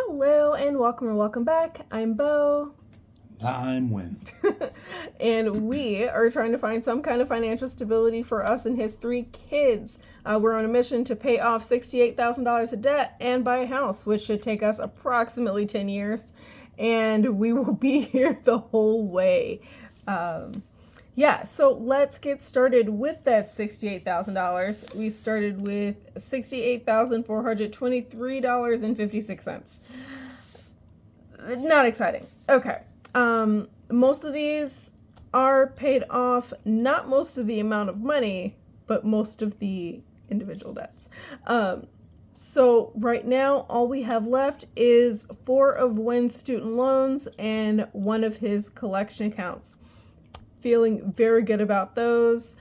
Hello and welcome or welcome back. I'm Bo. I'm Win. And we are trying to find some kind of financial stability for us and his 3 kids. We're on a mission to pay off $68,000 of debt and buy a house, which should take us approximately 10 years. And we will be here the whole way. So let's get started with that $68,000. We started with $68,423.56. Not exciting. Okay. Most of these are paid off, not most of the amount of money, but most of the individual debts. So right now, all we have left is 4 of Wynn's student loans and 1 of his collection accounts. Feeling very good about those.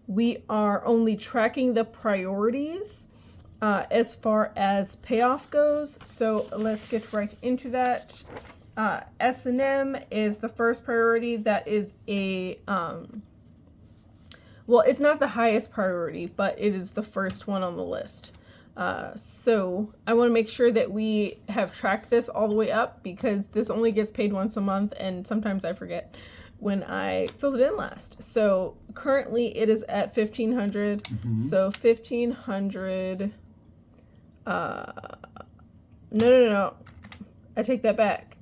We are only tracking the priorities as far as payoff goes. So let's get right into that. S&M is the first priority. That is a, it's not the highest priority, but it is the first one on the list. So I want to make sure that we have tracked this all the way up because this only gets paid once a month and sometimes I forget when I filled it in last. So currently it is at $1,500. Mm-hmm. So $1,500. No. I take that back.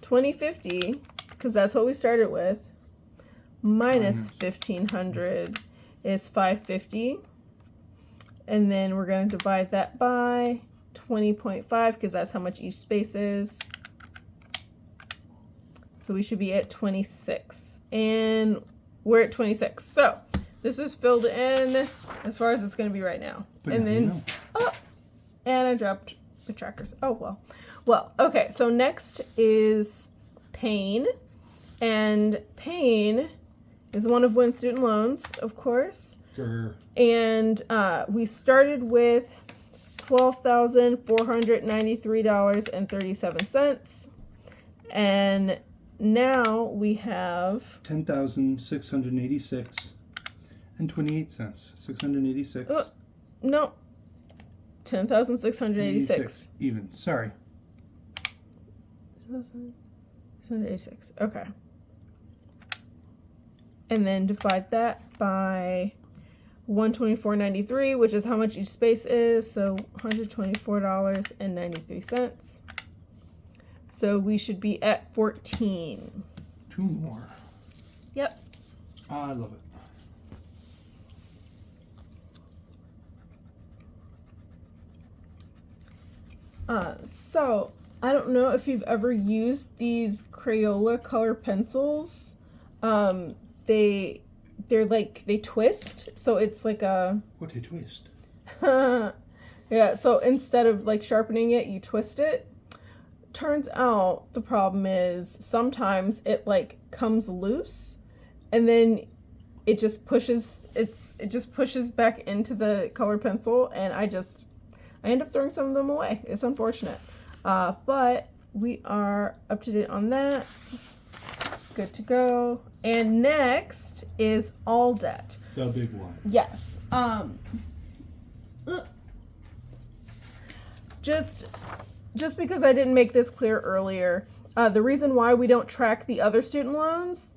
$2,050, because that's what we started with, minus $1,500 is $550. And then we're going to divide that by 20.5 because that's how much each space is. So we should be at 26. And we're at 26. So this is filled in as far as it's going to be right now. But and then, and I dropped the trackers. Oh, well. Well, okay. So next is Payne. And Payne is one of Wynn's student loans, of course. Sure. And we started with $12,493.37. And now we have $10,686 and 28 cents. 686. No. 10,686. Even. Sorry. 10,686. Okay. And then divide that by 124.93, which is how much each space is. So $124.93. So we should be at 14. 2 more. Yep. I love it. So I don't know if you've ever used these Crayola color pencils. They're like, they twist. So it's like a... What a twist. Yeah, so instead of like sharpening it, you twist it. Turns out the problem is sometimes it like comes loose and then it just pushes back into the color pencil and I end up throwing some of them away. It's unfortunate. But we are up to date on that. Good to go. And next is all debt. The big one. Yes. Just because I didn't make this clear earlier, the reason why we don't track the other student loans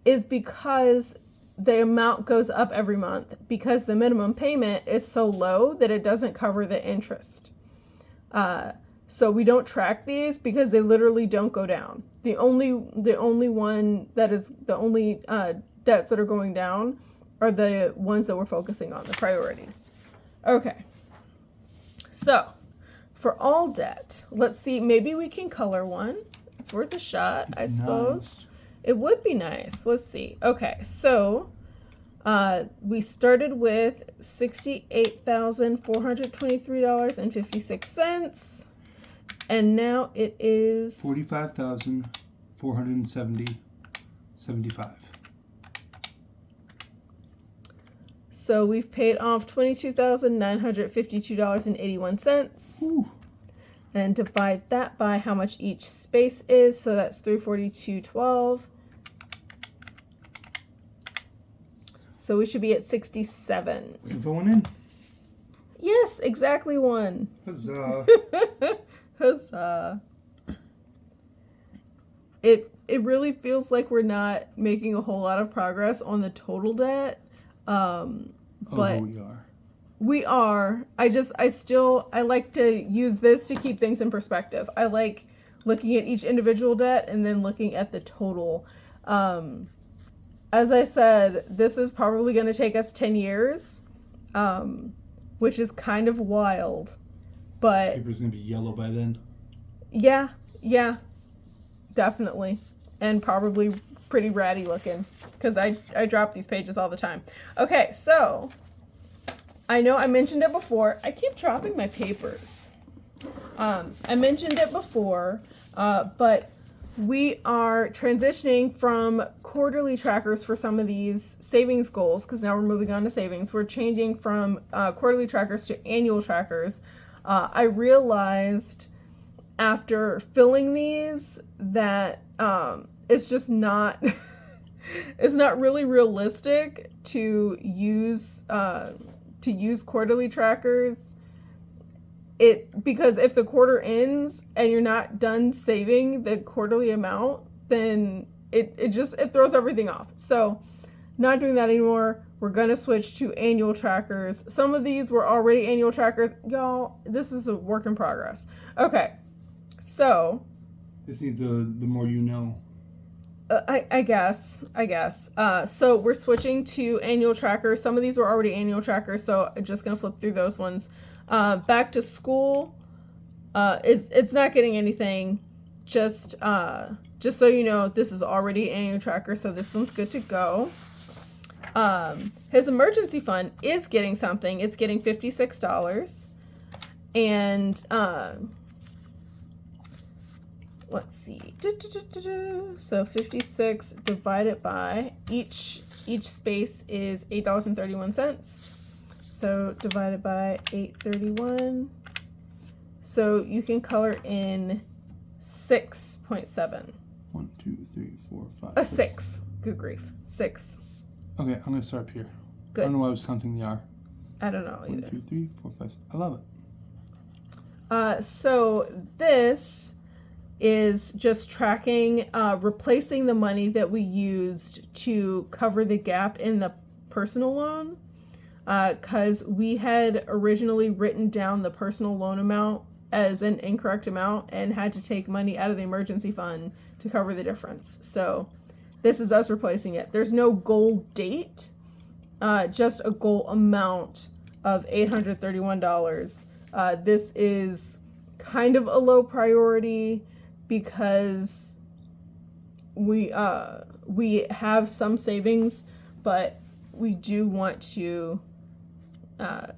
is because the amount goes up every month because the minimum payment is so low that it doesn't cover the interest. So we don't track these because they literally don't go down. The only one that is the only debts that are going down are the ones that we're focusing on, the priorities. Okay. So for all debt, let's see, maybe we can color one. It's worth a shot, I suppose. Nice. It would be nice. Let's see. Okay, so we started with $68,423.56, and now it is $45,470.75. So we've paid off $22,952.81. And divide that by how much each space is. So that's $342.12. So we should be at 67. We can put one in. Yes, exactly one. Huzzah. because it really feels like we're not making a whole lot of progress on the total debt. But we are. We are. I like to use this to keep things in perspective. I like looking at each individual debt and then looking at the total. As I said, this is probably going to take us 10 years, which is kind of wild. But Paper's going to be yellow by then. Yeah, definitely. And probably pretty ratty looking, because I drop these pages all the time. Okay, so I know I mentioned it before. I keep dropping my papers. I mentioned it before, but we are transitioning from quarterly trackers for some of these savings goals, because now we're moving on to savings. We're changing from quarterly trackers to annual trackers. I realized after filling these that it's just not it's not really realistic to use quarterly trackers. Because if the quarter ends and you're not done saving the quarterly amount, then it throws everything off. So not doing that anymore. We're gonna switch to annual trackers. Some of these were already annual trackers. Y'all, this is a work in progress. Okay, so this needs the more you know. I guess. So we're switching to annual trackers. Some of these were already annual trackers, so I'm just gonna flip through those ones. Back to school, it's not getting anything. Just so you know, this is already annual tracker, so this one's good to go. His emergency fund is getting something. It's getting $56, and let's see. So 56 divided by each space is $8.31. So divided by 831. So you can color in 6.7. 1, 2, 3, 4, 5. A 6. Good grief. 6. Okay, I'm gonna start up here. Good. I don't know why I was counting the R. I don't know 1, either. 2, 3, 4, 5. 6. I love it. So this is just tracking, replacing the money that we used to cover the gap in the personal loan, because we had originally written down the personal loan amount as an incorrect amount and had to take money out of the emergency fund to cover the difference. So this is us replacing it. There's no goal date, just a goal amount of $831. This is kind of a low priority because we have some savings, but we do want to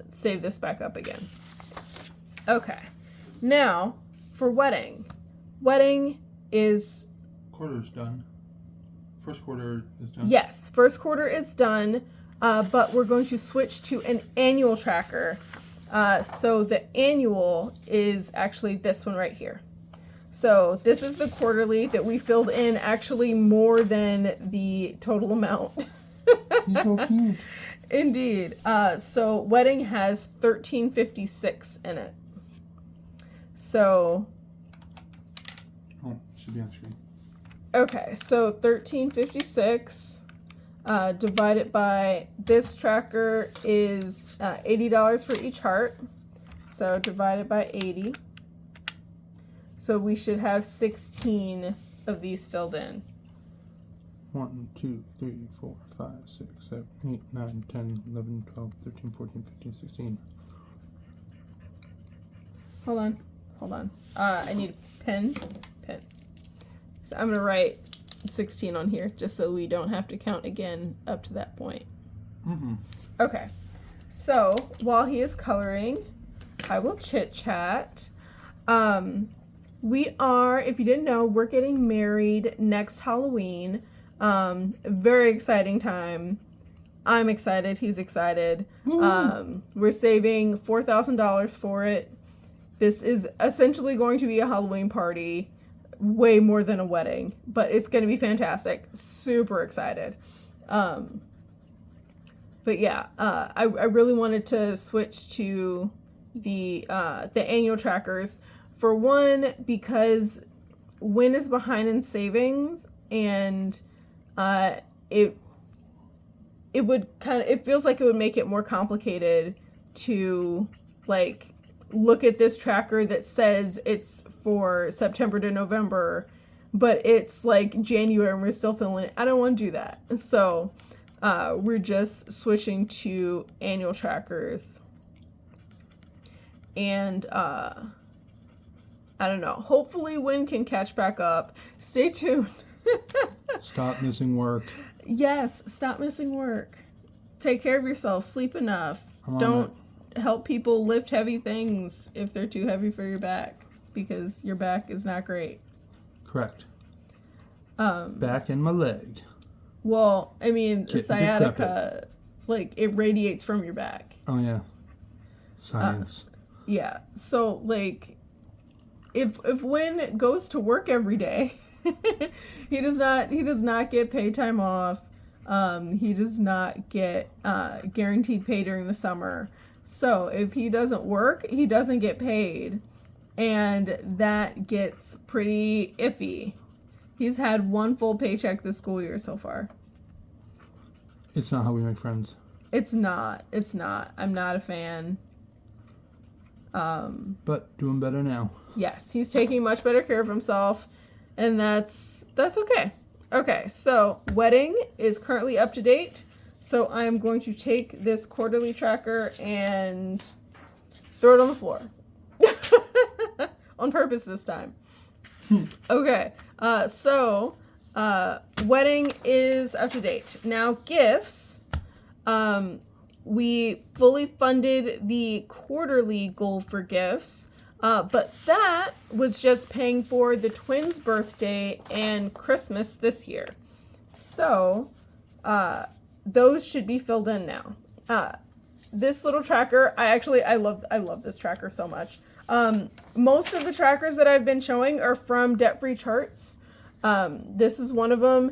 save this back up again. Okay, now for wedding. Wedding is... Quarter's done. First quarter is done. Yes, first quarter is done, but we're going to switch to an annual tracker. So the annual is actually this one right here. So this is the quarterly that we filled in, actually more than the total amount. He's so cute. Indeed. So wedding has $13.56 in it. So Oh, should be on screen. okay, so $13.56 divided by this tracker is $80 for each heart. So divided by 80. So we should have 16 of these filled in. 1, 2, 3, 4, 5, 6, 7, 8, 9, 10, 11, 12, 13, 14, 15, 16. Hold on. I need a pen. So I'm gonna write 16 on here just so we don't have to count again up to that point. Mm-hmm. Okay, so while he is coloring, I will chit chat. We are, if you didn't know, we're getting married next Halloween. Very exciting time. I'm excited. He's excited. We're saving $4,000 for it. This is essentially going to be a Halloween party, way more than a wedding, but it's going to be fantastic. Super excited. But yeah, I really wanted to switch to the annual trackers For one, because Win is behind in savings, and it feels like it would make it more complicated to like look at this tracker that says it's for September to November, but it's like January and we're still filling it. I don't want to do that. So we're just switching to annual trackers. And I don't know. Hopefully Win can catch back up. Stay tuned. Stop missing work. Yes, stop missing work. Take care of yourself. Sleep enough. Don't help people lift heavy things if they're too heavy for your back, because your back is not great. Correct. Back and my leg. Well, I mean, Get sciatica, like, it radiates from your back. Oh, yeah. Science. Yeah. So, like, if Win goes to work every day, he does not get paid time off. He does not get guaranteed pay during the summer. So if he doesn't work, he doesn't get paid. And that gets pretty iffy. He's had one full paycheck this school year so far. It's not how we make friends. It's not. I'm not a fan. But doing better now. Yes, he's taking much better care of himself. And that's okay. Okay, so wedding is currently up to date. So I'm going to take this quarterly tracker and throw it on the floor. On purpose this time. Okay, so wedding is up to date. Now gifts, we fully funded the quarterly goal for gifts. But that was just paying for the twins' birthday and Christmas this year. So, those should be filled in now. This little tracker, I love this tracker so much. Most of the trackers that I've been showing are from Debt Free Charts. This is one of them.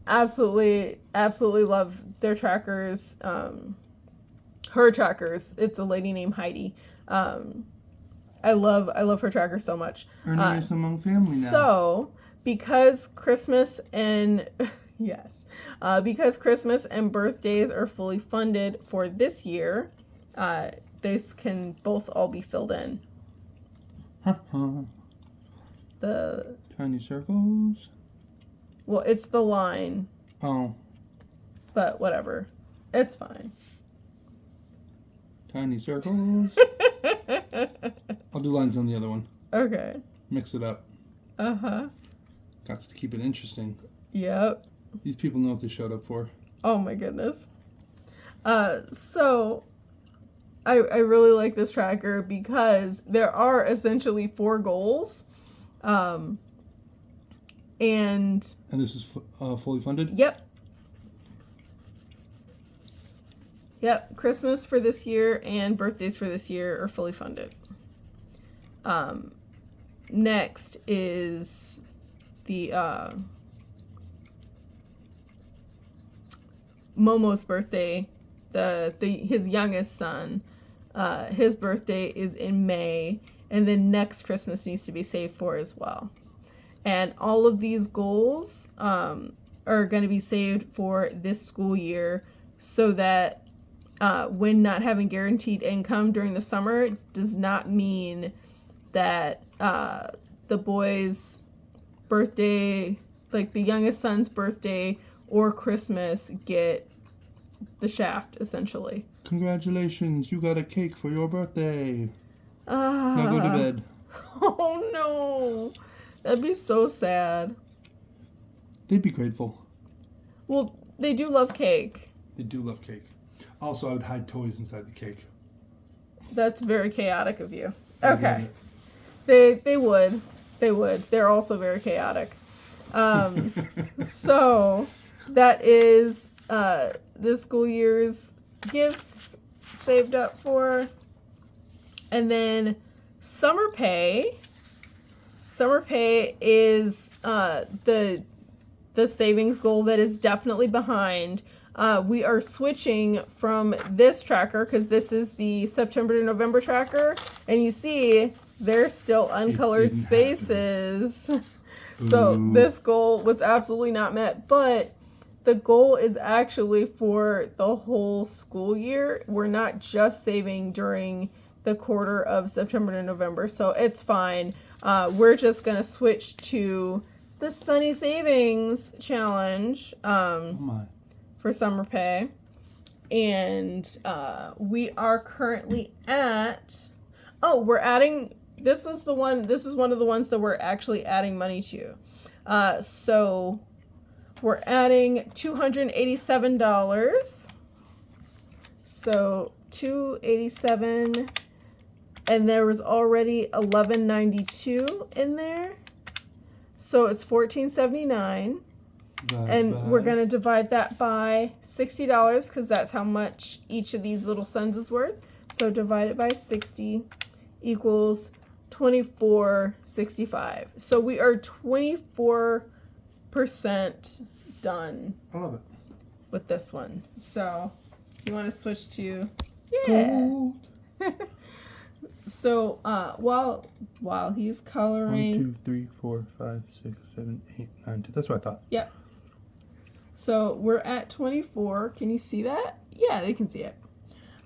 Absolutely love their trackers. Her trackers. It's a lady named Heidi. I love her tracker so much. Earnings among family now. So, because Christmas and because Christmas and birthdays are fully funded for this year, these can both all be filled in. The tiny circles. Well, it's the line. Oh. But whatever, it's fine. Tiny circles. I'll do lines on the other one. Okay. Mix it up. Uh-huh. Got to keep it interesting. Yep. These people know what they showed up for. Oh my goodness. So I really like this tracker because there are essentially 4 goals. And this is fully funded? Yep. Yep, Christmas for this year and birthdays for this year are fully funded. Next is the Momo's birthday, his youngest son. His birthday is in May, and then next Christmas needs to be saved for as well. And all of these goals are going to be saved for this school year so that when not having guaranteed income during the summer does not mean that the boy's birthday, like the youngest son's birthday or Christmas, get the shaft, essentially. Congratulations, you got a cake for your birthday. Now go to bed. Oh no, that'd be so sad. They'd be grateful. Well, they do love cake. They do love cake. Also, I would hide toys inside the cake. That's very chaotic of you. I Okay. get They would. They're also very chaotic. So that is this school year's gifts saved up for. And then summer pay. Summer pay is the savings goal that is definitely behind. We are switching from this tracker because this is the September to November tracker. And you see There's still uncolored didn't spaces. So Boo. this goal was absolutely not met, but the goal is actually for the whole school year. We're not just saving during the quarter of September to November, so it's fine. We're just gonna switch to the Sunny Savings Challenge Oh my. for summer pay, and we are currently at. Oh, we're adding. This is one of the ones that we're actually adding money to. So we're adding $287. So $287, and there was already $11.92 in there. So it's $14.79. And we're going to divide that by $60 because that's how much each of these little cents is worth. So divide it by 60 equals $24.65. So we are 24% done I love it. with this one. So you want to switch to Gold. So while he's 1, coloring, 2, 3, 4, 5, 6, 7, 8, 9, 10. That's what I thought. yep. So we're at 24. Can you see that? Yeah, they can see it.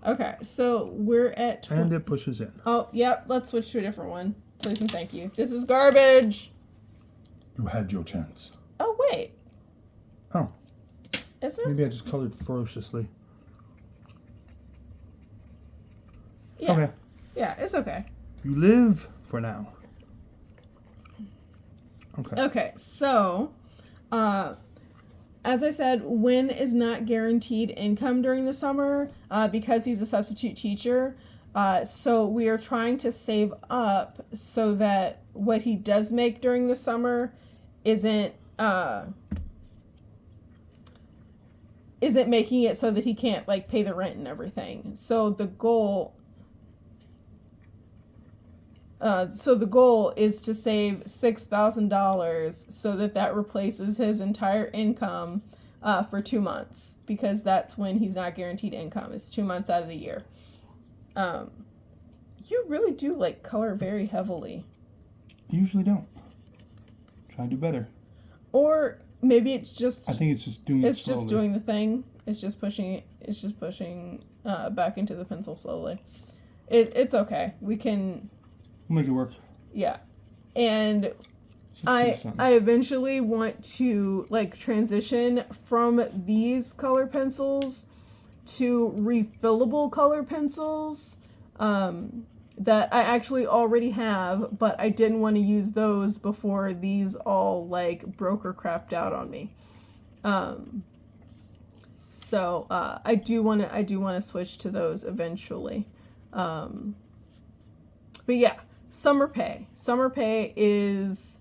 Okay, so we're at And it pushes in. Oh, yep. Let's switch to a different one. Please and thank you. This is garbage. You had your chance. Oh, wait. Oh, Is it? maybe I just colored ferociously. Yeah. Okay. Yeah, it's okay. You live for now. Okay. Okay, so, as I said, Win is not guaranteed income during the summer because he's a substitute teacher. So we are trying to save up so that what he does make during the summer isn't making it so that he can't like pay the rent and everything. So the goal is to save $6,000 so that replaces his entire income for 2 months, because that's when he's not guaranteed income. It's 2 months out of the year. You really do like color very heavily. Usually don't. Try to do better. Or maybe it's just I think it's just doing it slowly. just doing the thing. It's just pushing back into the pencil slowly. It's okay. We can. We'll make it work. Yeah. And Just do I something. eventually want to like transition from these color pencils to refillable color pencils that I actually already have, but I didn't want to use those before these all like broke or crapped out on me. So I do want to switch to those eventually. But yeah, summer pay. Summer pay is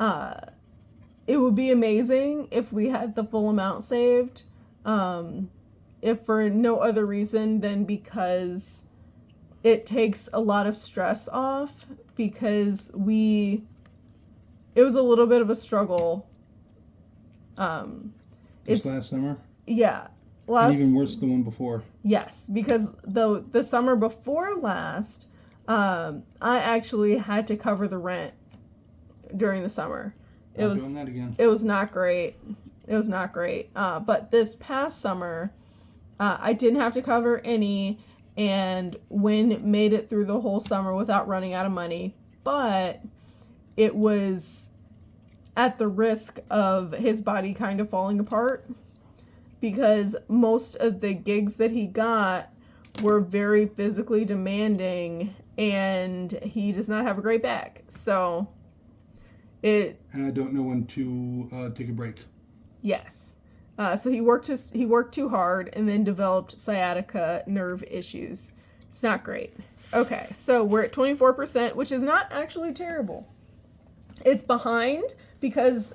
it would be amazing if we had the full amount saved. If for no other reason than because it takes a lot of stress off, because it was a little bit of a struggle. This last summer? Yeah. And even worse the one before. Yes, because the summer before last, I actually had to cover the rent during the summer. Not doing that again. It was not great. It was not great. But this past summer, I didn't have to cover any, and Win made it through the whole summer without running out of money. But it was at the risk of his body kind of falling apart, because most of the gigs that he got were very physically demanding, and he does not have a great back. So And I don't know when to take a break. yes. So he worked too hard and then developed sciatica nerve issues. It's not great. Okay, so we're at 24%, which is not actually terrible. It's behind because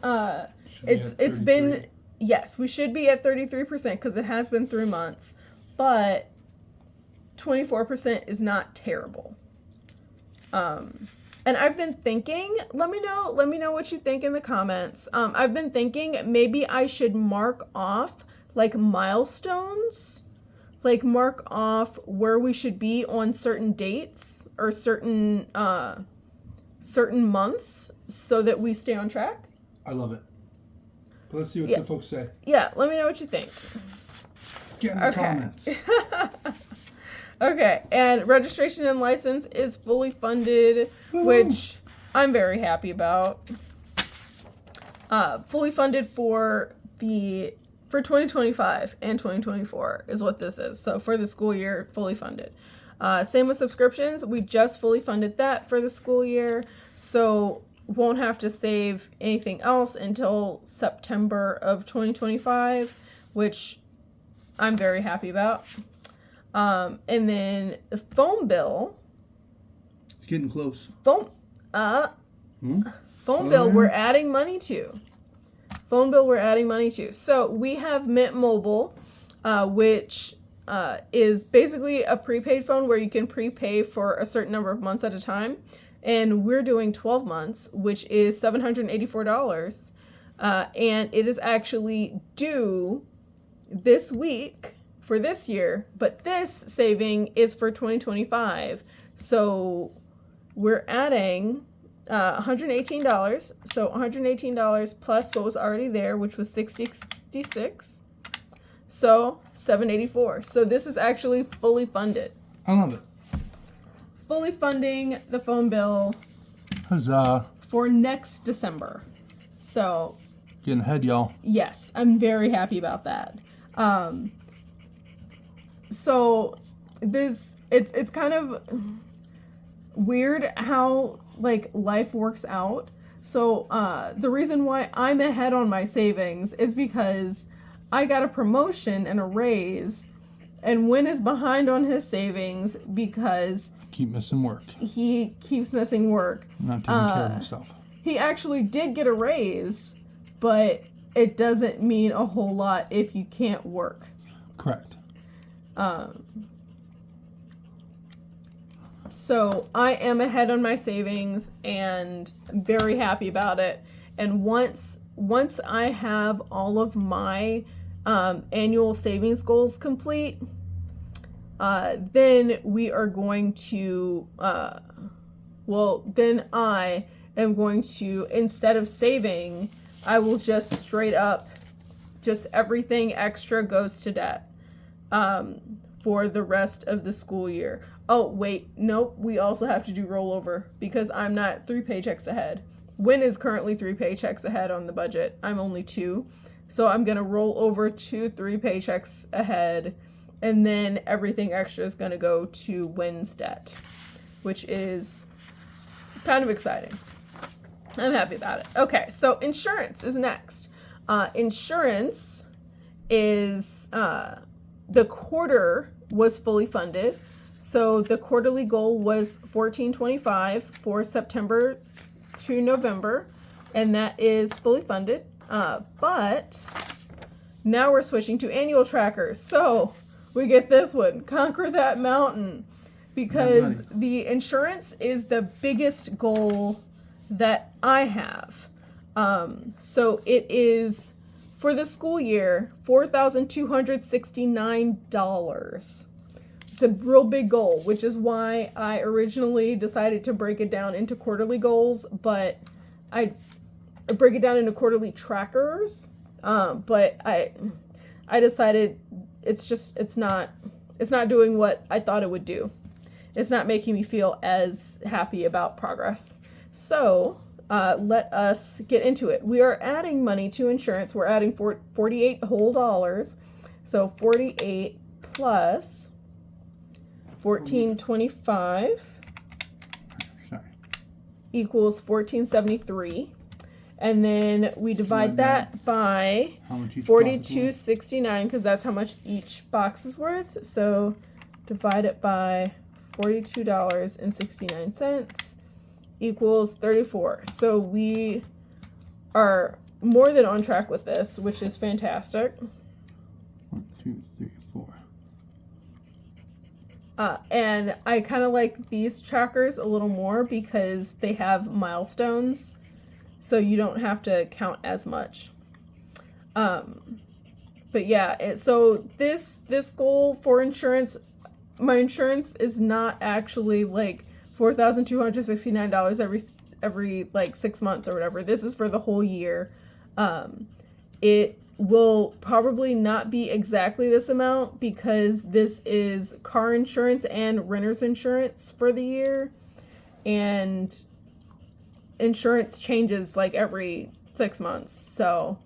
it's been, yes, we should be at 33% because it has been 3 months, but 24% is not terrible. And I've been thinking, let me know what you think in the comments. I've been thinking maybe I should mark off like milestones like mark off where we should be on certain dates or certain months so that we stay on track. I love it. Let's see what Yeah. the folks say. Yeah, let me know what you think. Get in the Okay. comments. Okay, and registration and license is fully funded, which I'm very happy about. Fully funded for 2025 and 2024 is what this is. So for the school year, fully funded. Same with subscriptions. We just fully funded that for the school year, so won't have to save anything else until September of 2025, which I'm very happy about. And then the phone bill. It's getting close. Phone bill we're adding money to. So we have Mint Mobile, which is basically a prepaid phone where you can prepay for a certain number of months at a time. And we're doing 12 months, which is $784. And it is actually due this week for this year, but this saving is for 2025. So we're adding $118. So $118 plus what was already there, which was $666. So $784. So this is actually fully funded. I love it. Fully funding the phone bill Huzzah. for next December. So Getting ahead, y'all. yes, I'm very happy about that. So this it's kind of weird how like life works out. So the reason why I'm ahead on my savings is because I got a promotion and a raise, and Win is behind on his savings because Keep missing work. he keeps missing work. Not taking care of himself. He actually did get a raise, but it doesn't mean a whole lot if you can't work. Correct. So I am ahead on my savings and I'm very happy about it. And once I have all of my annual savings goals complete, then we are going to, then I am going to, instead of saving, I will just straight up, just everything extra goes to debt for the rest of the school year. Oh, wait, nope, we also have to do rollover because I'm not 3 paychecks ahead. Win is currently 3 paychecks ahead on the budget. I'm only 2. So I'm going to roll over 2 3 paychecks ahead, and then everything extra is going to go to Win's debt, which is kind of exciting. I'm happy about it. Okay, so insurance is next. Insurance is, the quarter was fully funded. So the quarterly goal was $14.25 for September to November, and that is fully funded. But now we're switching to annual trackers. So we get this one, Conquer That Mountain, because the insurance is the biggest goal that I have. So it is for the school year, $4,269. It's a real big goal, which is why I originally decided to break it down into quarterly goals, but I break it down into quarterly trackers. But I decided it's not doing what I thought it would do. It's not making me feel as happy about progress. So let us get into it. We are adding money to insurance. We're adding 48 whole dollars. So 48 plus 14.25 equals 14.73, and then we divide that by 42.69 because that's how much each box is worth. So divide it by $42.69 equals 34. So we are more than on track with this, which is fantastic. 1, 2, 3, 4. And I kind of like these trackers a little more because they have milestones, so you don't have to count as much. But yeah, so this goal for insurance, my insurance is not actually like $4,269 every like 6 months or whatever. This is for the whole year. It will probably not be exactly this amount because this is car insurance and renter's insurance for the year, and insurance changes like every 6 months, so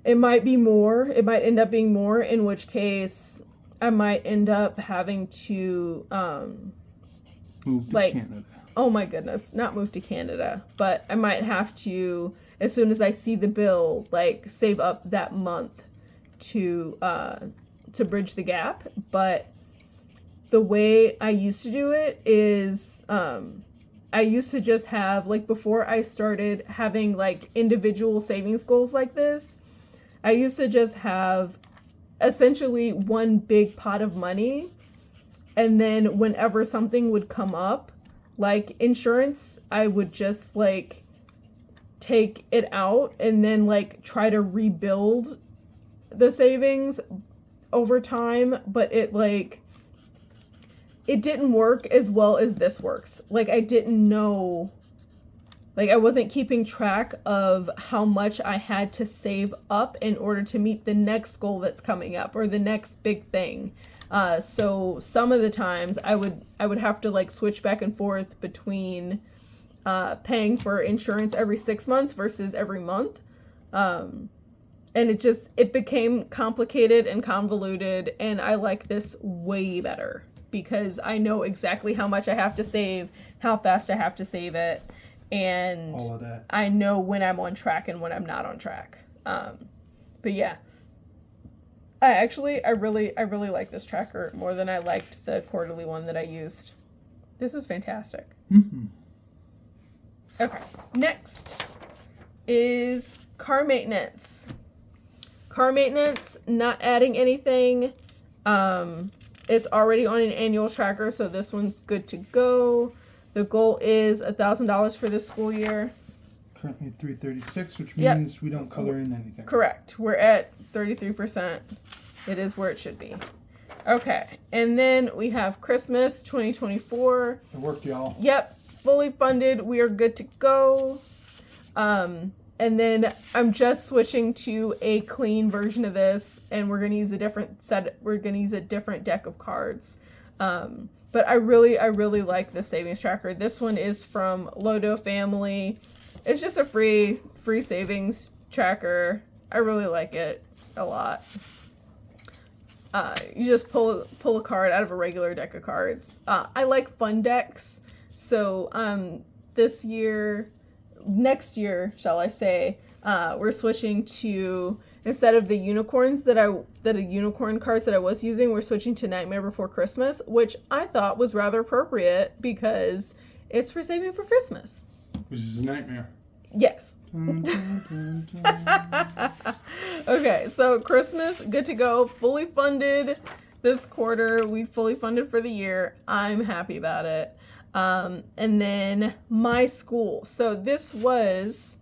it might be more. It might end up being more, in which case I might end up having to Move to like Canada. oh my goodness, not move to Canada, but I might have to, as soon as I see the bill, like save up that month to bridge the gap. But the way I used to do it is I used to just have, like, before I started having like individual savings goals like this, I used to just have essentially one big pot of money, and then whenever something would come up like insurance, I would just like take it out and then like try to rebuild the savings over time. But it didn't work as well as this works. Like, I didn't know, like, I wasn't keeping track of how much I had to save up in order to meet the next goal that's coming up or the next big thing. So some of the times I would have to like switch back and forth between paying for insurance every 6 months versus every month. And it became complicated and convoluted, and I like this way better because I know exactly how much I have to save, how fast I have to save it, and All of that. I know when I'm on track and when I'm not on track. But yeah, I really like this tracker more than I liked the quarterly one that I used. This is fantastic. Mm-hmm. Okay, next is car maintenance. Car maintenance, not adding anything. It's already on an annual tracker, so this one's good to go. The goal is $1,000 for this school year. Currently at 336, which Yep. means we don't color in anything. Correct. We're at 33%. It is where it should be. Okay, and then we have Christmas 2024. It worked, y'all. Yep, fully funded. We are good to go. And then I'm just switching to a clean version of this, and we're gonna use a different set. We're gonna use a different deck of cards. But I really like this savings tracker. This one is from Lodo Family. It's just a free savings tracker. I really like it a lot. You just pull a card out of a regular deck of cards. I like fun decks, so next year, shall I say, we're switching to, instead of the unicorns the unicorn cards that I was using, we're switching to Nightmare Before Christmas, which I thought was rather appropriate because it's for saving for Christmas. Which is a nightmare. Yes. Dun, dun, dun, dun. Okay, so Christmas, good to go, fully funded this quarter. We fully funded for the year. I'm happy about it. And then my school. So this is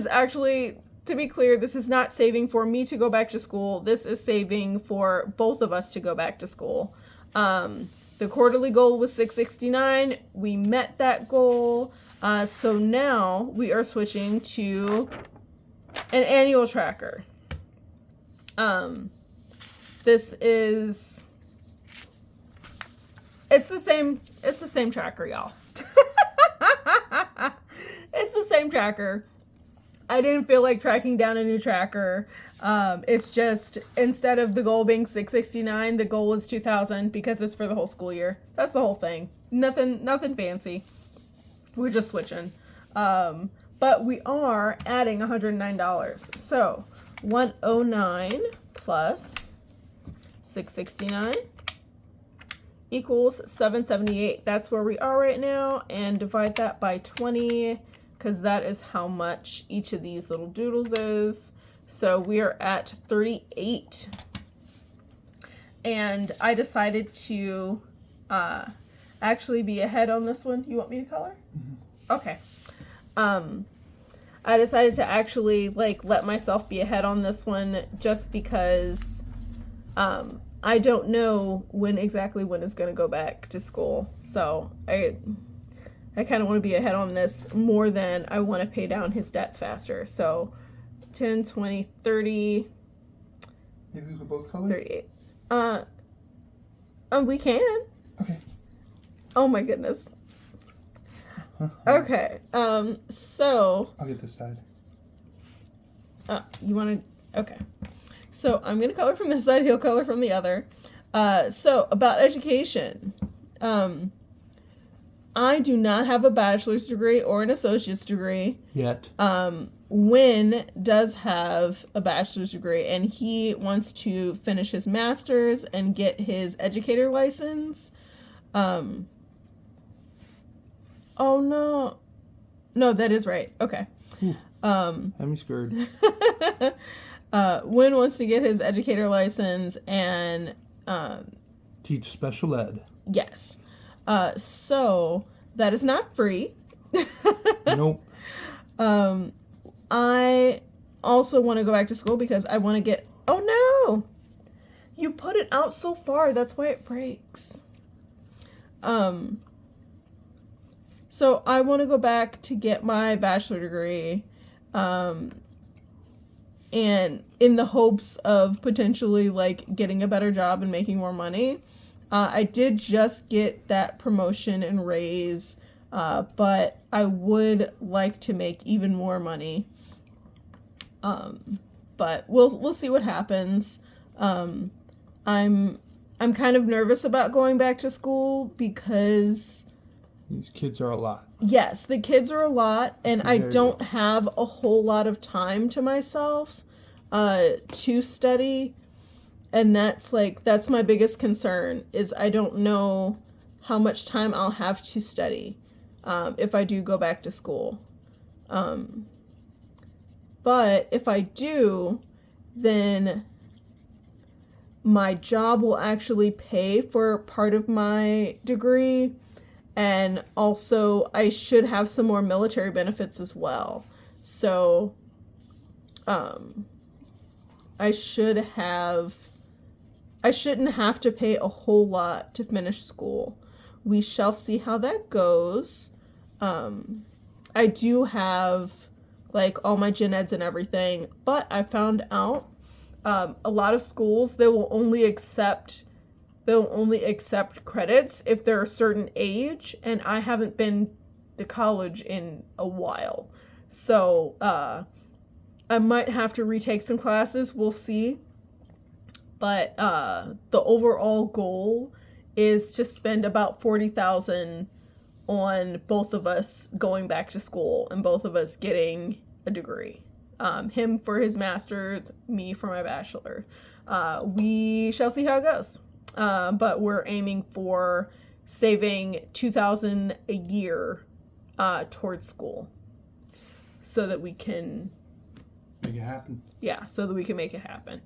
actually, to be clear, this is not saving for me to go back to school. This is saving for both of us to go back to school. The quarterly goal was $669. We met that goal. So now we are switching to an annual tracker. It's the same tracker, y'all. It's the same tracker. I didn't feel like tracking down a new tracker. It's just, instead of the goal being $669, the goal is $2,000 because it's for the whole school year. That's the whole thing. Nothing fancy. We're just switching. But we are adding $109. So 109 plus 669 equals 778. That's where we are right now, and divide that by 20 because that is how much each of these little doodles is. So we are at 38. And I decided to actually be ahead on this one. You want me to color? Mm-hmm. Okay. I decided to actually like let myself be ahead on this one just because I don't know when is going to go back to school. So I kind of want to be ahead on this more than I want to pay down his debts faster. So 10, 20, 30. Maybe we could both color? 38. We can. Okay. Oh my goodness. Okay. So. I'll get this side. You want to? Okay. So I'm gonna color from this side. He'll color from the other. So about education. I do not have a bachelor's degree or an associate's degree. Yet. Wynn does have a bachelor's degree, and he wants to finish his master's and get his educator license. Oh no. No, that is right. Okay. I'm scared. Wynn wants to get his educator license and teach special ed. Yes. So that is not free. Nope. I also want to go back to school because I want to get. Oh no! You put it out so far. That's why it breaks. So I want to go back to get my bachelor degree, and in the hopes of potentially like getting a better job and making more money. I did just get that promotion and raise, but I would like to make even more money. But we'll see what happens. I'm kind of nervous about going back to school because these kids are a lot. Yes, the kids are a lot, and I don't have a whole lot of time to myself to study. And that's my biggest concern is I don't know how much time I'll have to study if I do go back to school. But if I do, then my job will actually pay for part of my degree. And also I should have some more military benefits as well. So I shouldn't have to pay a whole lot to finish school. We shall see how that goes. I do have like all my gen eds and everything, but I found out a lot of schools, they will only accept credits if they're a certain age, and I haven't been to college in a while. So I might have to retake some classes. We'll see. But the overall goal is to spend about $40,000 on both of us going back to school and both of us getting a degree. Him for his master's, me for my bachelor. We shall see how it goes. But we're aiming for saving $2,000 a year towards school so that we can make it happen. Yeah, so that we can make it happen.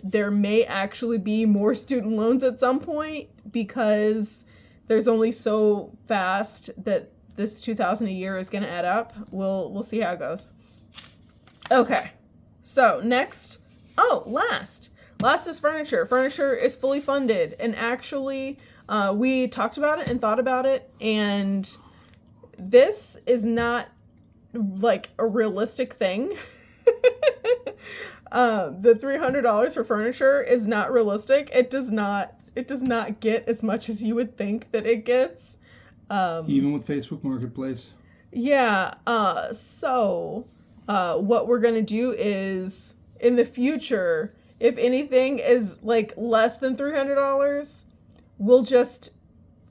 There may actually be more student loans at some point because there's only so fast that this $2,000 a year is going to add up. We'll see how it goes. Okay, so next. Last is furniture. Furniture is fully funded, and actually, we talked about it and thought about it, and this is not like a realistic thing. The $300 for furniture is not realistic. It does not get as much as you would think that it gets. Even with Facebook Marketplace. Yeah. So what we're gonna do is in the future, if anything is like less than $300, we'll just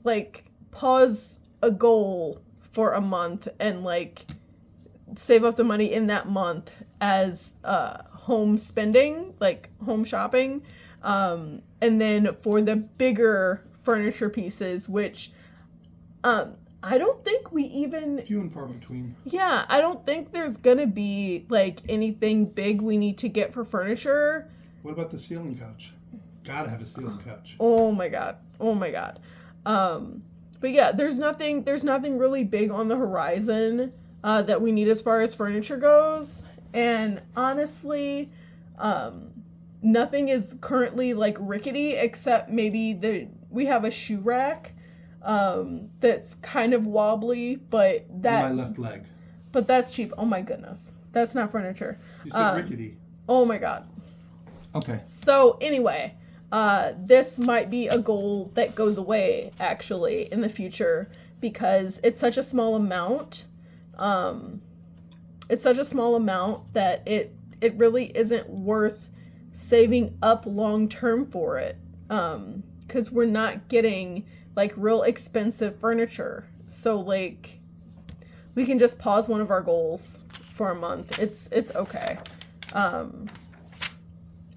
like pause a goal for a month and like save up the money in that month as home spending, like home shopping. And then for the bigger furniture pieces, which I don't think we even... Few and far between. Yeah, I don't think there's gonna be like anything big we need to get for furniture. What about the ceiling couch? Gotta have a ceiling couch. Oh my god. But yeah, there's nothing really big on the horizon. that we need as far as furniture goes. And honestly, nothing is currently like rickety except maybe we have a shoe rack that's kind of wobbly, but that And my left leg. but that's cheap. Oh my goodness, that's not furniture. You said rickety. Oh my god. Okay. So anyway, this might be a goal that goes away actually in the future because it's such a small amount. It's such a small amount that it really isn't worth saving up long term for it. Because we're not getting like real expensive furniture. So like we can just pause one of our goals for a month. It's okay. And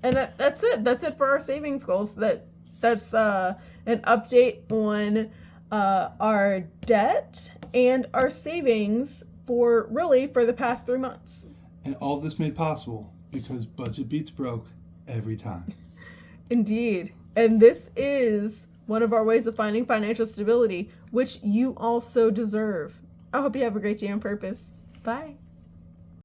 that's it. That's it for our savings goals. That's an update on our debt and our savings for the past 3 months. And all this made possible because budget beats broke every time. Indeed. And this is one of our ways of finding financial stability, which you also deserve. I hope you have a great day on purpose. Bye.